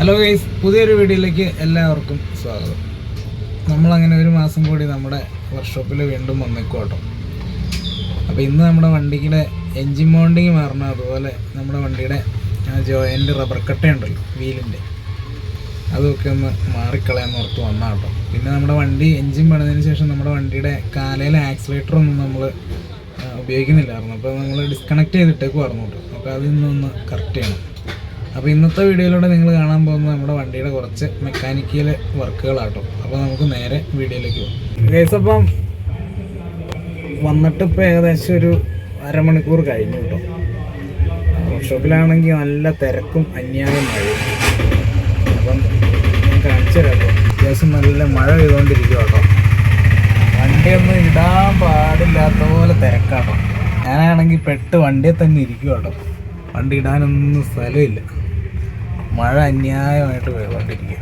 Hello guys, പുതിയൊരു വീഡിയോയിലേക്ക് എല്ലാവർക്കും സ്വാഗതം. നമ്മളങ്ങനെ ഒരു മാസം കൂടി നമ്മുടെ വർക്ക്ഷോപ്പിൽ വീണ്ടും വന്നേക്കും കേട്ടോ. അപ്പോൾ ഇന്ന് നമ്മുടെ വണ്ടിയുടെ എൻജിൻ മൗണ്ടിങ് മാറണം, അതുപോലെ നമ്മുടെ വണ്ടിയുടെ ജോയിൻ്റ് റബ്ബർ കട്ടയുണ്ടല്ലോ വീലിൻ്റെ, അതൊക്കെ ഒന്ന് മാറിക്കളയാൻ ഓർത്ത് വന്നാൽ കേട്ടോ. പിന്നെ നമ്മുടെ വണ്ടി എൻജിൻ പണിതിന് ശേഷം നമ്മുടെ വണ്ടിയുടെ കാലയിലെ ആക്സിലേറ്ററൊന്നും നമ്മൾ ഉപയോഗിക്കുന്നില്ലായിരുന്നു. അപ്പോൾ നമ്മൾ ഡിസ്കണക്ട് ചെയ്തിട്ടേക്കുമായിരുന്നു കേട്ടോ. അപ്പോൾ അതിൽ നിന്നൊന്ന് കറക്റ്റ് ചെയ്യണം. അപ്പോൾ ഇന്നത്തെ വീഡിയോയിലൂടെ നിങ്ങൾ കാണാൻ പോകുന്നത് നമ്മുടെ വണ്ടിയുടെ കുറച്ച് മെക്കാനിക്കൽ വർക്കുകളാട്ടോ. അപ്പോൾ നമുക്ക് നേരെ വീഡിയോയിലേക്ക് പോകും. ഗൈസ്, അപ്പം വന്നിട്ടിപ്പോൾ ഏകദേശം ഒരു അരമണിക്കൂർ കഴിഞ്ഞു കേട്ടോ. വർക്ക്ഷോപ്പിലാണെങ്കിൽ നല്ല തിരക്കും അന്യായം മഴയും. അപ്പം ഞാൻ കാണിച്ചു തരാം കേട്ടോ. അത്യാവശ്യം നല്ല മഴ പെയ്തുകൊണ്ടിരിക്കും കേട്ടോ. വണ്ടിയൊന്നും ഇടാൻ പാടില്ലാത്ത പോലെ തിരക്കാട്ടോ. ഞാനാണെങ്കിൽ പെട്ട് വണ്ടിയെ തന്നെ ഇരിക്കും കേട്ടോ. വണ്ടി ഇടാനൊന്നും സ്ഥലമില്ല, മഴ അന്യായമായിട്ട് പോയിക്കൊണ്ടിരിക്കുക.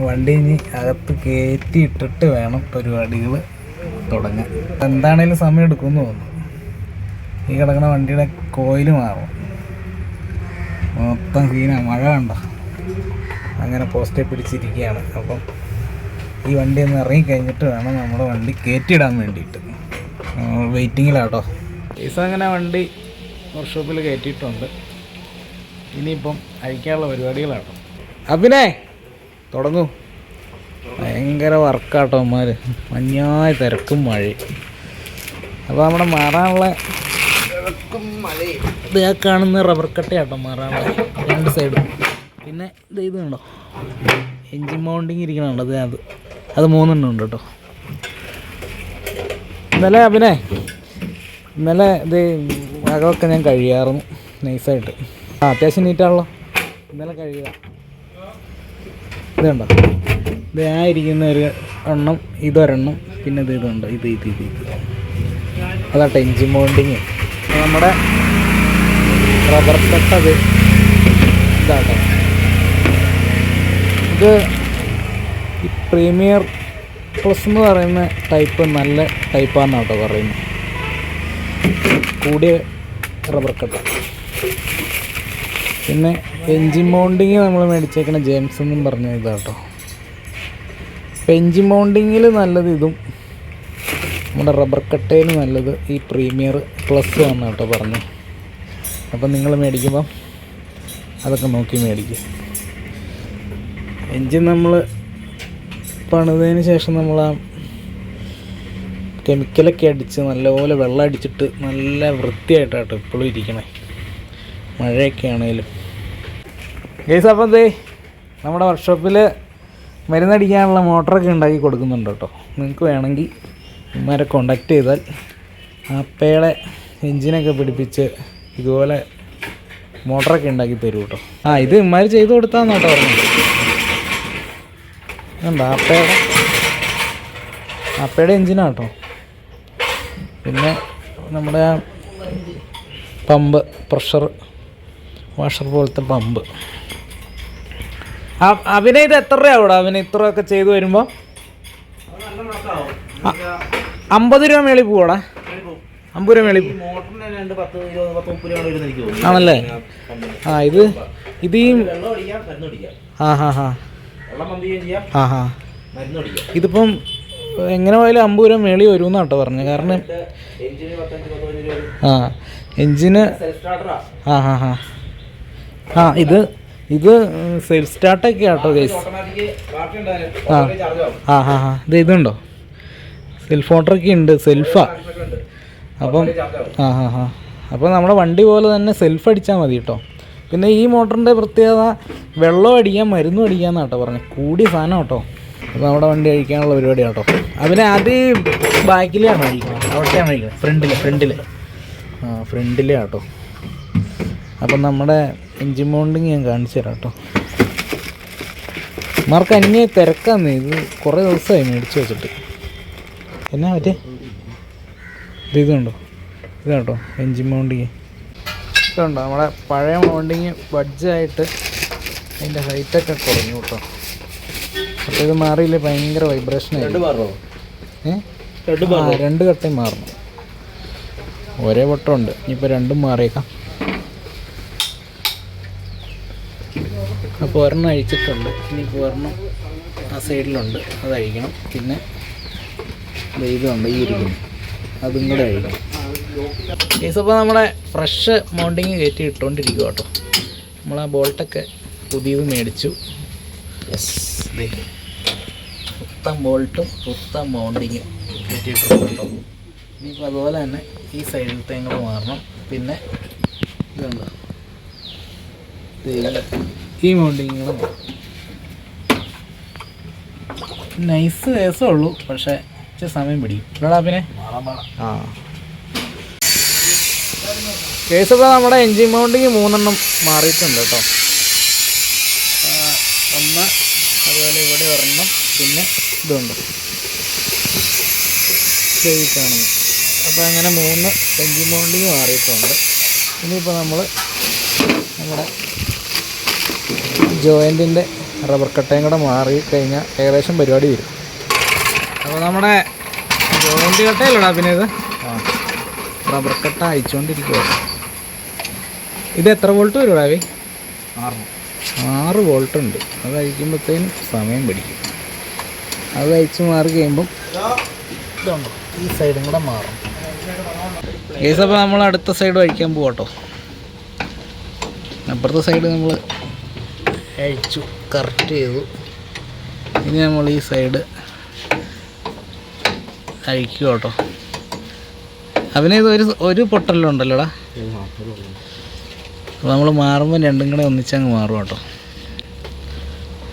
വണ്ടി ഇനി അകത്ത് കയറ്റി ഇട്ടിട്ട് വേണം പരിപാടികൾ തുടങ്ങാൻ. എന്താണേലും സമയം എടുക്കുമെന്ന് തോന്നുന്നു. ഈ കിടക്കുന്ന വണ്ടിയുടെ കോയിൽ മാറും, മൊത്തം സീനാണ്. മഴ കണ്ടോ, അങ്ങനെ പോസ്റ്റേ പിടിച്ചിരിക്കുകയാണ്. അപ്പം ഈ വണ്ടി ഒന്ന് ഇറങ്ങിക്കഴിഞ്ഞിട്ട് വേണം നമ്മുടെ വണ്ടി കയറ്റിയിടാൻ വേണ്ടിയിട്ട്. വെയിറ്റിങ്ങിലാട്ടോ. ഈസ അങ്ങനെ വണ്ടി വർക്ക്ഷോപ്പിൽ കയറ്റിയിട്ടുണ്ട്. ഇനിയിപ്പം അഴിക്കാനുള്ള പരിപാടികളാട്ടോ. അഭിനേ തുടങ്ങൂ. ഭയങ്കര വർക്കാട്ടോ അമ്മമാർ, മഞ്ഞായ തിരക്കും മഴയും. അപ്പോൾ നമ്മുടെ മാറാനുള്ള തിരക്കും മഴയും. ഇത് ആ കാണുന്ന റബ്ബർ കട്ടയാട്ടോ മാറാനുള്ള രണ്ട് സൈഡും. പിന്നെ ഇത് കണ്ടോ, എൻജിൻ മൗണ്ടിങ് ഇരിക്കണുണ്ടോ, അത് 3 എണ്ണം ഉണ്ട് കേട്ടോ. ഇന്നലെ ഇത് അകമൊക്കെ ഞാൻ കഴിയാറുന്നു നൈസായിട്ട്. അത്യാവശ്യം നീറ്റാണല്ലോ. ഇന്നലെ കഴിയുക. ഇത് കണ്ടോ, ഇത് ഇരിക്കുന്ന ഒരു എണ്ണം, ഇതൊരെണ്ണം, പിന്നെ ഇതുണ്ടോ, ഇത് അതാട്ടോ എൻജിൻ മൗണ്ടിങ്. നമ്മുടെ റബ്ബർ കട്ട ഇതാട്ടോ. ഇത് ഈ പ്രീമിയർ പ്ലസ് എന്ന് പറയുന്ന ടൈപ്പ് നല്ല ടൈപ്പാണെന്ന് കേട്ടോ പറയുന്നത്. കൂടിയ റബ്ബർ കട്ട. പിന്നെ എൻജിൻ മൗണ്ടിങ് നമ്മൾ മേടിച്ചേക്കണ ജെയിംസ് എന്നും പറഞ്ഞ ഇതാട്ടോ. അപ്പോൾ എൻജിൻ മൗണ്ടിങ്ങിൽ നല്ലത് ഇതും, നമ്മുടെ റബ്ബർ കട്ടയിൽ നല്ലത് ഈ പ്രീമിയർ പ്ലസ് ആണ് കേട്ടോ പറഞ്ഞു. അപ്പം നിങ്ങൾ മേടിക്കുമ്പം അതൊക്കെ നോക്കി മേടിക്കുക. എൻജിൻ നമ്മൾ പണിതതിന് ശേഷം നമ്മൾ ആ കെമിക്കലൊക്കെ അടിച്ച് നല്ലപോലെ വെള്ളം അടിച്ചിട്ട് നല്ല വൃത്തിയായിട്ടാട്ടോ ഇപ്പോഴും ഇരിക്കണേ, മഴയൊക്കെ ആണെങ്കിലും. ഗൈസ്, അപ്പം നമ്മുടെ വർക്ക്ഷോപ്പിൽ മരുന്നടിക്കാനുള്ള മോട്ടറൊക്കെ ഉണ്ടാക്കി കൊടുക്കുന്നുണ്ട് കേട്ടോ. നിങ്ങൾക്ക് വേണമെങ്കിൽ ഇവന്മാരെ കോണ്ടാക്ട് ചെയ്താൽ അപ്പയുടെ എൻജിനൊക്കെ പിടിപ്പിച്ച് ഇതുപോലെ മോട്ടറൊക്കെ ഉണ്ടാക്കി തരും കേട്ടോ. ഇത് ഇവന്മാർ ചെയ്ത് കൊടുത്താന്ന് കേട്ടോ പറഞ്ഞത്. എന്താ അപ്പയുടെ എൻജിനാട്ടോ. പിന്നെ നമ്മുടെ ആ പമ്പ്, പ്രഷർ വാഷർ പോലത്തെ പമ്പ്. അവനെ ഇത് എത്ര രൂപ? അവന് ഇത്രയൊക്കെ ചെയ്ത് വരുമ്പോൾ 50 രൂപ മേളിൽ പോവാടാ. 50 രൂപ മേളിൽ ആണല്ലേ. ഇത് ഈ ഇതിപ്പം എങ്ങനെ പോയാലും 50 രൂപ മേളിൽ വരുമെന്ന് കേട്ടോ പറഞ്ഞത്. കാരണം എൻജിന് ഇത് സെൽഫ് സ്റ്റാർട്ടൊക്കെ ആട്ടോ ഗൈസ്. ഇതുണ്ടോ, സെൽഫ് ഓട്ടറൊക്കെ ഉണ്ട്, സെൽഫാ. അപ്പം അപ്പോൾ നമ്മുടെ വണ്ടി പോലെ തന്നെ സെൽഫ് അടിച്ചാൽ മതി കേട്ടോ. പിന്നെ ഈ മോട്ടറിൻ്റെ പ്രത്യേകത വെള്ളം അടിക്കാൻ മരുന്നും അടിക്കാമെന്നാട്ടോ പറഞ്ഞത്. കൂടിയ സാധനം കേട്ടോ. അപ്പോൾ നമ്മുടെ വണ്ടി അഴിക്കാനുള്ള പരിപാടി കേട്ടോ. അത് ബാക്കിലാണ് അഴിക്കണം, അവിടെയാണ് അഴിക്കണം. ഫ്രണ്ടിലെ കേട്ടോ. അപ്പം നമ്മുടെ എൻജിൻ മൗണ്ടിങ് ഞാൻ കാണിച്ചു തരാം കേട്ടോ. മാർക്ക് അന്യ തിരക്കാന്ന്. ഇത് കുറേ ദിവസമായി മേടിച്ച് വെച്ചിട്ട്. എന്നാ പറ്റേ ഇതുണ്ടോ, ഇതാട്ടോ എൻജിൻ മൗണ്ടിങ്. ഇതുണ്ടോ നമ്മുടെ പഴയ മൗണ്ടിങ് ബഡ്ജായിട്ട് അതിൻ്റെ ഹൈറ്റൊക്കെ കുറഞ്ഞു കേട്ടോ. അപ്പോൾ ഇത് മാറിയില്ലേ ഭയങ്കര വൈബ്രേഷനായിട്ട്. 2 കട്ടയും മാറണം. ഒരേ വട്ടമുണ്ട്, ഇനിയിപ്പോൾ 2ഉം മാറിയേക്കാം. ഇപ്പോൾ ഒരെണ്ണം അഴിച്ചിട്ടുണ്ട്. ഇനിയിപ്പോൾ ഒരെണ്ണം ആ സൈഡിലുണ്ട്, അത് അഴിക്കണം. പിന്നെ ഇതുണ്ട് ഈ ഇരിക്കുന്നു, അതും കൂടെ അഴിക്കണം. കേസപ്പോൾ നമ്മുടെ ഫ്രഷ് മൗണ്ടിങ് കയറ്റി ഇട്ടുകൊണ്ടിരിക്കുക കേട്ടോ. നമ്മൾ ആ ബോൾട്ടൊക്കെ പുതിയത് മേടിച്ചു. പുത്തൻ ബോൾട്ടും പുത്തൻ മൗണ്ടിങ്ങും കയറ്റിയിട്ടുണ്ട് കേട്ടോ. ഇനിയിപ്പോൾ അതുപോലെ തന്നെ ഈ സൈഡിലത്തെ കൂടെ മാറണം. പിന്നെ ഇതുണ്ടോ ഈ മൗണ്ടിങ്ങുകളും നൈസ് കേസേ ഉള്ളൂ, പക്ഷേ ഇച്ചിരി സമയം പിടിക്കും. ഇല്ലടാ പിന്നെ ആ കേസപ്പോൾ നമ്മുടെ എൻജിൻ മൗണ്ടിങ് 3 എണ്ണം മാറിയിട്ടുണ്ട് കേട്ടോ. ഒന്ന് അതുപോലെ ഇവിടെ ഒരെണ്ണം, പിന്നെ ഇതുണ്ട് കാണുന്നു. അപ്പോൾ അങ്ങനെ 3 എൻജിൻ മൗണ്ടിങ് മാറിയിട്ടുണ്ട്. ഇനിയിപ്പോൾ നമ്മുടെ ജോയിൻറ്റിൻ്റെ റബ്ബർ കട്ടയും കൂടെ മാറിക്കഴിഞ്ഞാൽ ഏകദേശം പരിപാടി വരും. അപ്പോൾ നമ്മുടെ ജോയിൻറ്റ് കട്ടയല്ലടാ പിന്നെ ഇത് റബ്ബർ കട്ട അയച്ചുകൊണ്ടിരിക്കുകയാണ്. ഇത് എത്ര വോൾട്ട് വരും രാവി? 6 വോൾട്ട് ഉണ്ട്. അത് അയക്കുമ്പോഴത്തേനും സമയം പിടിക്കും. അത് അയച്ച് മാറി കഴിയുമ്പം ഇതുണ്ടോ ഈ സൈഡും കൂടെ മാറും. കേസപ്പോൾ നമ്മൾ അടുത്ത സൈഡ് അഴിക്കാൻ പോകട്ടോ. അപ്പുറത്തെ സൈഡ് നമ്മൾ അഴിച്ചു കറക്റ്റ് ചെയ്തു. ഇനി നമ്മൾ ഈ സൈഡ് അഴിക്കുക കേട്ടോ. അവന് ഇത് ഒരു പൊട്ടലുണ്ടല്ലോടാ. അപ്പോൾ നമ്മൾ മാറുമ്പോൾ രണ്ടും കൂടെ ഒന്നിച്ചങ്ങ് മാറും കേട്ടോ.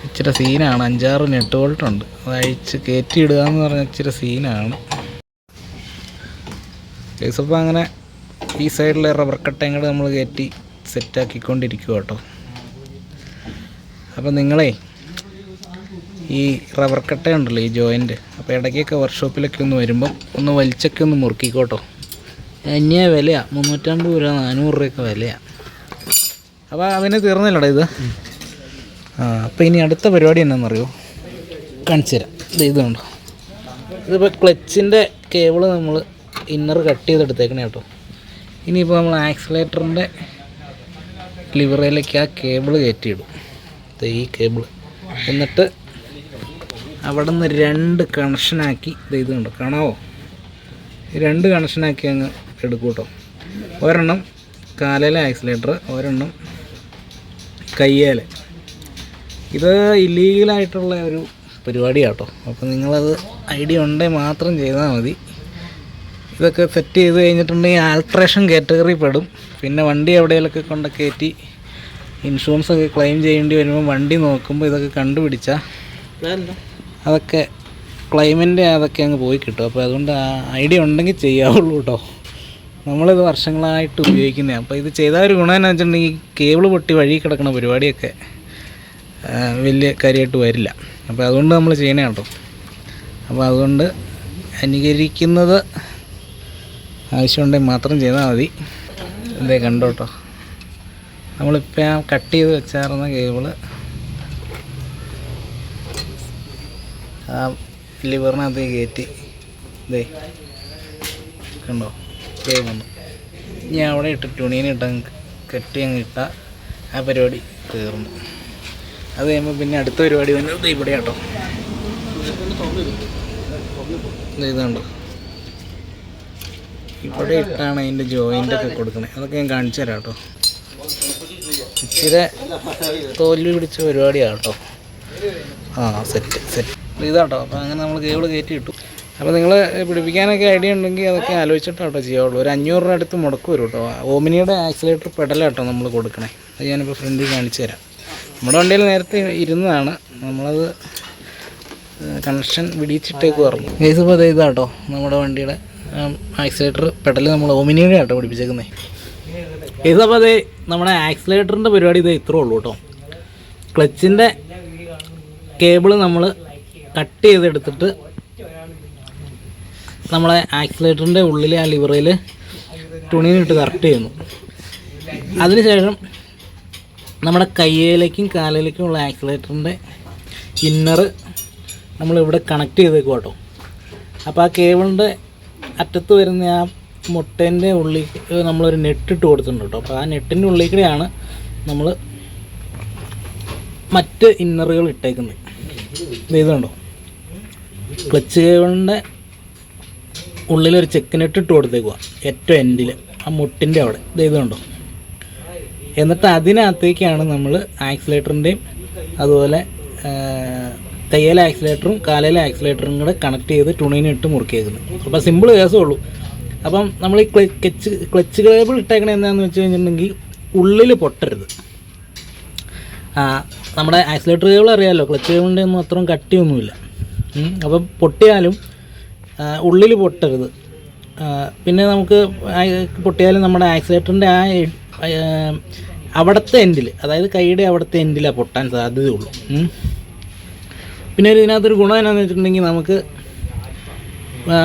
ഇച്ചിരി സീനാണ്. 5-6 നെറ്റ് വോൾട്ടുണ്ട്. അത് അഴിച്ച് കയറ്റി ഇടുക എന്ന് പറഞ്ഞാൽ ഇച്ചിരി സീനാണ്. കേസപ്പോൾ അങ്ങനെ ഈ സൈഡിലെ റബ്ബർ കട്ടയും കൂടെ നമ്മൾ കയറ്റി സെറ്റാക്കിക്കൊണ്ടിരിക്കുക കേട്ടോ. അപ്പോൾ നിങ്ങളെ ഈ റബ്ബർ കട്ടയുണ്ടല്ലോ ഈ ജോയിൻറ്റ്, അപ്പോൾ ഇടയ്ക്കൊക്കെ വർക്ക്ഷോപ്പിലൊക്കെ ഒന്ന് വരുമ്പം ഒന്ന് വലിച്ചൊക്കെ ഒന്ന് മുറുക്കിക്കോട്ടോ. അന്യ വിലയാണ്, 350 രൂപ 400 രൂപയൊക്കെ വിലയാണ്. അപ്പോൾ അതിന് തീർന്നില്ലടാ ഇത്. അപ്പോൾ ഇനി അടുത്ത പരിപാടി എന്നാണെന്നറിയോ, കാണിച്ചു തരാം. ഇതുണ്ടോ, ഇതിപ്പോൾ ക്ലച്ചിൻ്റെ കേബിള് നമ്മൾ ഇന്നർ കട്ട് ചെയ്തെടുത്തേക്കണേ കേട്ടോ. ഇനിയിപ്പോൾ നമ്മൾ ആക്സിലേറ്ററിൻ്റെ ലിവറയിലേക്ക് ആ കേബിള് കയറ്റിയിടും. ഈ കേബിള് എന്നിട്ട് അവിടെ നിന്ന് 2 കണക്ഷനാക്കി ഇത് കണ്ടോ, കാണാവോ? 2 കണക്ഷനാക്കി അങ്ങ് എടുക്കും കേട്ടോ. ഒരെണ്ണം കാലയിലെ ആക്സിലേറ്റർ, ഒരെണ്ണം കയ്യേലെ. ഇത് ഇല്ലീഗലായിട്ടുള്ള ഒരു പരിപാടിയാണ് കേട്ടോ. അപ്പോൾ നിങ്ങളത് ഐഡിയ ഉണ്ടെങ്കിൽ മാത്രം ചെയ്താൽ മതി. ഇതൊക്കെ സെറ്റ് ചെയ്ത് കഴിഞ്ഞിട്ടുണ്ടെങ്കിൽ ആൾട്രേഷൻ കാറ്റഗറി പെടും. പിന്നെ വണ്ടി എവിടെയെങ്കിലൊക്കെ കൊണ്ട് കയറ്റി ഇൻഷുറൻസൊക്കെ ക്ലെയിം ചെയ്യേണ്ടി വരുമ്പോൾ വണ്ടി നോക്കുമ്പോൾ ഇതൊക്കെ കണ്ടുപിടിച്ചാൽ അതൊക്കെ ക്ലെയിമിൻ്റെ അതൊക്കെ അങ്ങ് പോയി കിട്ടും. അപ്പോൾ അതുകൊണ്ട് ഐഡിയ ഉണ്ടെങ്കിൽ ചെയ്യാവുള്ളൂ കേട്ടോ. നമ്മളിത് വർഷങ്ങളായിട്ട് ഉപയോഗിക്കുന്നതാണ്. അപ്പോൾ ഇത് ചെയ്താൽ ഒരു ഗുണം എന്ന് വെച്ചിട്ടുണ്ടെങ്കിൽ കേബിൾ പൊട്ടി വഴി കിടക്കുന്ന പരിപാടിയൊക്കെ വലിയ കാര്യമായിട്ട് വരില്ല. അപ്പോൾ അതുകൊണ്ട് നമ്മൾ ചെയ്യണേ കേട്ടോ. അപ്പോൾ അതുകൊണ്ട് അനുകരിക്കുന്നത് ആവശ്യമുണ്ടെങ്കിൽ മാത്രം ചെയ്താൽ മതി. എന്തേ കണ്ടോ കേട്ടോ, നമ്മളിപ്പോൾ ആ കട്ട് ചെയ്ത് വെച്ചായിരുന്ന കേബിള് ആ ലിവറിനകത്ത് കയറ്റി ഇതേ കണ്ടോ കേബിൾ വന്നു. ഞാൻ അവിടെ ഇട്ട് തുണീനിട്ട് കെട്ടി അങ്ങ് ഇട്ടാൽ ആ പരിപാടി തീർന്നു. അത് കഴിയുമ്പോൾ പിന്നെ അടുത്ത പരിപാടി വന്നത് ഇവിടെ കേട്ടോ. ഇതുണ്ടോ, ഇവിടെ ഇട്ടാണ് അതിൻ്റെ ജോയിൻ്റൊക്കെ കൊടുക്കുന്നത്. അതൊക്കെ ഞാൻ കാണിച്ചു തരാം കേട്ടോ. ഇച്ചിരി തോൽവി പിടിച്ച പരിപാടിയാണ് കേട്ടോ. സെറ്റ് ഇതാട്ടോ. അപ്പോൾ അങ്ങനെ നമ്മൾ കേബിൾ കയറ്റി ഇട്ടു. അപ്പോൾ നിങ്ങൾ പിടിപ്പിക്കാനൊക്കെ ഐഡിയ ഉണ്ടെങ്കിൽ അതൊക്കെ ആലോചിച്ചിട്ടാട്ടോ ചെയ്യാവുള്ളൂ. ഒരു 500 രൂപ അടുത്ത് മുടക്ക് വരും കേട്ടോ. ഓമിനിയുടെ ആക്സിലേറ്റർ പെഡലാട്ടോ നമ്മൾ കൊടുക്കണേ. അത് ഞാനിപ്പോൾ ഫ്രണ്ടിൽ കാണിച്ചു തരാം. നമ്മുടെ വണ്ടിയിൽ നേരത്തെ ഇരുന്നതാണ്, നമ്മളത് കണക്ഷൻ വിടിച്ചിട്ടേക്ക് പറഞ്ഞു. കേസിപ്പോൾ അത് ഇതാട്ടോ നമ്മുടെ വണ്ടിയുടെ ആക്സിലേറ്റർ പെഡൽ നമ്മൾ ഓമിനിയുടെ ആട്ടോ പിടിപ്പിച്ചേക്കുന്നത്. കേസപ്പോൾ അത് നമ്മുടെ ആക്സിലേറ്ററിൻ്റെ പരിപാടി ഇത് ഇത്രേ ഉള്ളൂ കേട്ടോ. ക്ലച്ചിൻ്റെ കേബിള് നമ്മൾ കട്ട് ചെയ്തെടുത്തിട്ട് നമ്മളെ ആക്സിലേറ്ററിൻ്റെ ഉള്ളിൽ ആ ലിവറിൽ തുണിയിലിട്ട് കറക്റ്റ് ചെയ്യുന്നു. അതിനുശേഷം നമ്മുടെ കയ്യിലേക്കും കാലിലേക്കും ഉള്ള ആക്സിലേറ്ററിൻ്റെ ഇന്നർ നമ്മളിവിടെ കണക്ട് ചെയ്തേക്കും കേട്ടോ. അപ്പോൾ ആ കേബിളിൻ്റെ അറ്റത്ത് വരുന്ന ആ മുട്ടേൻ്റെ ഉള്ളിൽ നമ്മളൊരു നെറ്റ് ഇട്ട് കൊടുത്തിട്ടുണ്ട് കേട്ടോ. അപ്പോൾ ആ നെറ്റിൻ്റെ ഉള്ളിൽ കൂടെയാണ് നമ്മൾ മറ്റ് ഇന്നറുകൾ ഇട്ടേക്കുന്നത്. ഇതുണ്ടോ, ക്ലച്ച് കേബിളിൻ്റെ ഉള്ളിലൊരു ചെക്കിനിട്ട് ഇട്ട് കൊടുത്തേക്കുക ഏറ്റവും എൻഡിൽ, ആ മുട്ടിൻ്റെ അവിടെ. ഇതുണ്ടോ. എന്നിട്ട് അതിനകത്തേക്കാണ് നമ്മൾ ആക്സിലേറ്ററിൻ്റെയും അതുപോലെ കയ്യിലെ ആക്സിലേറ്ററും കാലയിലെ ആക്സിലേറ്ററും കൂടെ കണക്ട് ചെയ്ത് തുണീനിട്ട് മുറുക്കിയേക്കുന്നത്. അപ്പോൾ സിമ്പിൾ കേസേ ഉള്ളൂ. അപ്പം നമ്മൾ ഈ ക്ലച്ച് കേബിൾ ഇട്ടേക്കണത് എന്താണെന്ന് വെച്ച് കഴിഞ്ഞിട്ടുണ്ടെങ്കിൽ ഉള്ളിൽ പൊട്ടരുത്. നമ്മുടെ ആക്സിലേറ്റർ കേബിൾ അറിയാമല്ലോ, ക്ലച്ച് കേബിളിൻ്റെ ഒന്നും അത്രയും കട്ടിയൊന്നുമില്ല. അപ്പം പൊട്ടിയാലും ഉള്ളിൽ പൊട്ടരുത്. പിന്നെ നമുക്ക് പൊട്ടിയാലും നമ്മുടെ ആക്സിലേറ്ററിൻ്റെ അവിടുത്തെ എൻഡിൽ, അതായത് കൈയുടെ അവിടുത്തെ എൻഡിലാണ് പൊട്ടാൻ സാധ്യതയുള്ളൂ. പിന്നെ ഇതിനകത്തൊരു ഗുണം എന്നാന്ന് വെച്ചിട്ടുണ്ടെങ്കിൽ നമുക്ക്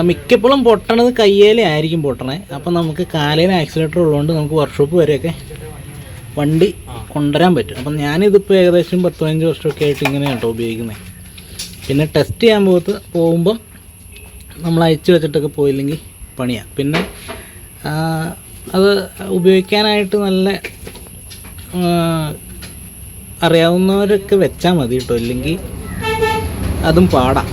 മിക്കപ്പോഴും പൊട്ടണത് കയ്യേലേ ആയിരിക്കും പൊട്ടണേ. അപ്പം നമുക്ക് കാലയിലെ ആക്സിലേറ്റർ ഉള്ളതുകൊണ്ട് നമുക്ക് വർക്ക്ഷോപ്പ് വരെയൊക്കെ വണ്ടി കൊണ്ടുവരാൻ പറ്റും. അപ്പം ഞാനിതിപ്പോൾ ഏകദേശം 10-15 വർഷമൊക്കെ ആയിട്ട് ഇങ്ങനെയാണ് കേട്ടോ ഉപയോഗിക്കുന്നത്. പിന്നെ ടെസ്റ്റ് ചെയ്യാൻ പോകുമ്പം നമ്മൾ അയച്ചു വെച്ചിട്ടൊക്കെ പോയില്ലെങ്കിൽ പണിയാണ്. പിന്നെ അത് ഉപയോഗിക്കാനായിട്ട് നല്ല അറിയാവുന്നവരൊക്കെ വെച്ചാൽ മതി കേട്ടോ, ഇല്ലെങ്കിൽ അതും പാടാം.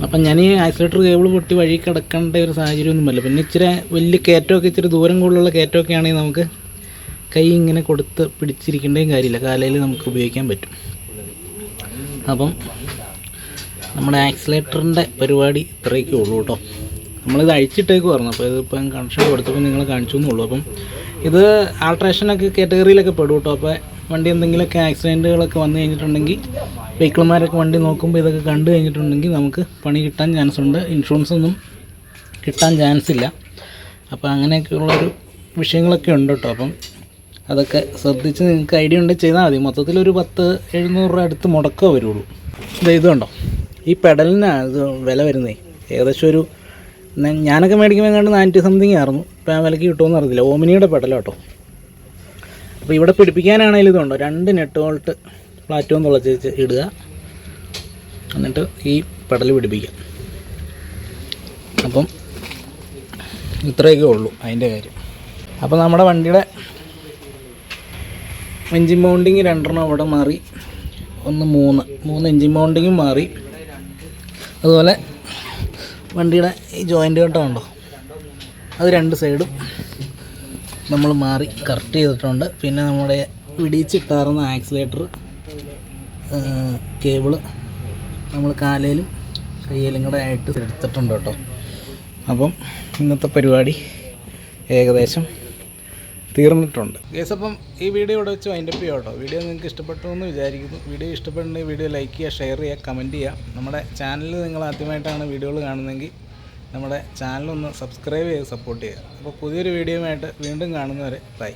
അപ്പം ഞാൻ ഈ ആക്സിലേറ്റർ കേബിൾ പൊട്ടി വഴി കിടക്കേണ്ട ഒരു സാഹചര്യമൊന്നുമല്ല. പിന്നെ ഇച്ചിരി വലിയ കയറ്റമൊക്കെ, ഇച്ചിരി ദൂരം കൂടുതലുള്ള കയറ്റമൊക്കെ ആണെങ്കിൽ നമുക്ക് കൈ ഇങ്ങനെ കൊടുത്ത് പിടിച്ചിരിക്കേണ്ടതും കാര്യമില്ല, കാലയിൽ നമുക്ക് ഉപയോഗിക്കാൻ പറ്റും. അപ്പം നമ്മുടെ ആക്സിലേറ്ററിൻ്റെ പരിപാടി ഇത്രയൊക്കെ ഉള്ളൂ കേട്ടോ. നമ്മളിത് അഴിച്ചിട്ടേക്ക് പറഞ്ഞു. അപ്പോൾ ഇതിപ്പം കണക്ഷൻ കൊടുത്തപ്പോൾ നിങ്ങൾ കാണിച്ചു എന്നുള്ളൂ. അപ്പം ഇത് ആൾട്രേഷനൊക്കെ കാറ്റഗറിയിലൊക്കെ പെടും കേട്ടോ. അപ്പോൾ വണ്ടി എന്തെങ്കിലുമൊക്കെ ആക്സിഡൻറ്റുകളൊക്കെ വന്നു കഴിഞ്ഞിട്ടുണ്ടെങ്കിൽ വെഹിക്കിൾമാരൊക്കെ വണ്ടി നോക്കുമ്പോൾ ഇതൊക്കെ കണ്ടു കഴിഞ്ഞിട്ടുണ്ടെങ്കിൽ നമുക്ക് പണി കിട്ടാൻ ചാൻസ് ഉണ്ട്. ഇൻഷുറൻസ് ഒന്നും കിട്ടാൻ ചാൻസ് ഇല്ല. അപ്പോൾ അങ്ങനെയൊക്കെയുള്ളൊരു വിഷയങ്ങളൊക്കെ ഉണ്ട് കേട്ടോ. അപ്പം അതൊക്കെ ശ്രദ്ധിച്ച് നിങ്ങൾക്ക് ഐഡിയ ഉണ്ടെങ്കിൽ ചെയ്താൽ മതി. മൊത്തത്തിലൊരു 1000-700 രൂപ അടുത്ത് മുടക്കേ വരുള്ളൂ. ഇതുണ്ടോ, ഈ പെഡലിനാണ് ഇത് വില വരുന്നത്. ഏകദേശം ഒരു ഞാനൊക്കെ മേടിക്കുമ്പോൾ എങ്ങാണ്ട് 400 സംതിങ് ആയിരുന്നു. ഇപ്പോൾ ആ വിലയ്ക്ക് കിട്ടുമെന്ന് അറിയത്തില്ല. ഓമിനിയുടെ പെഡൽ കേട്ടോ. അപ്പോൾ ഇവിടെ പിടിപ്പിക്കാനാണെങ്കിലും ഇതുണ്ടോ, 2 നെറ്റ് വോൾട്ട് പ്ലാറ്റ്ഫോം തുളച്ച് ഇടുക, എന്നിട്ട് ഈ പെഡൽ പിടിപ്പിക്കാം. അപ്പം ഇത്രയൊക്കെ ഉള്ളൂ അതിൻ്റെ കാര്യം. അപ്പോൾ നമ്മുടെ വണ്ടിയുടെ എൻജിൻ മൗണ്ടിങ് 2 അവിടെ മാറി, 3 എൻജിൻ മൗണ്ടിങ്ങും മാറി. അതുപോലെ വണ്ടിയുടെ ഈ ജോയിൻ്റ് കട്ടമുണ്ടോ, അത് 2 സൈഡും നമ്മൾ മാറി കറക്റ്റ് ചെയ്തിട്ടുണ്ട്. പിന്നെ നമ്മുടെ വിടിച്ചിട്ടാറുന്ന ആക്സിലേറ്റർ കേബിള് നമ്മൾ കാലയിലും കയ്യിലും കൂടെ ആയിട്ട് എടുത്തിട്ടുണ്ട് കേട്ടോ. അപ്പം ഇന്നത്തെ പരിപാടി ഏകദേശം തീർന്നിട്ടുണ്ട് ഗൈസ്. അപ്പം ഈ വീഡിയോ ഇവിടെ വെച്ച് വൈൻഡപ്പ് ചെയ്യാം കേട്ടോ. വീഡിയോ നിങ്ങൾക്ക് ഇഷ്ടപ്പെട്ടു എന്ന് വിചാരിക്കുന്നു. വീഡിയോ ഇഷ്ടപ്പെട്ടുണ്ടെങ്കിൽ വീഡിയോ ലൈക്ക് ചെയ്യുക, ഷെയർ ചെയ്യുക, കമൻറ്റ് ചെയ്യുക. നമ്മുടെ ചാനൽ നിങ്ങൾ ആദ്യമായിട്ടാണ് വീഡിയോകൾ കാണുന്നതെങ്കിൽ നമ്മുടെ ചാനലൊന്ന് സബ്സ്ക്രൈബ് ചെയ്ത് സപ്പോർട്ട് ചെയ്യുക. അപ്പോൾ പുതിയൊരു വീഡിയോയുമായിട്ട് വീണ്ടും കാണുന്നവരെ ബൈ.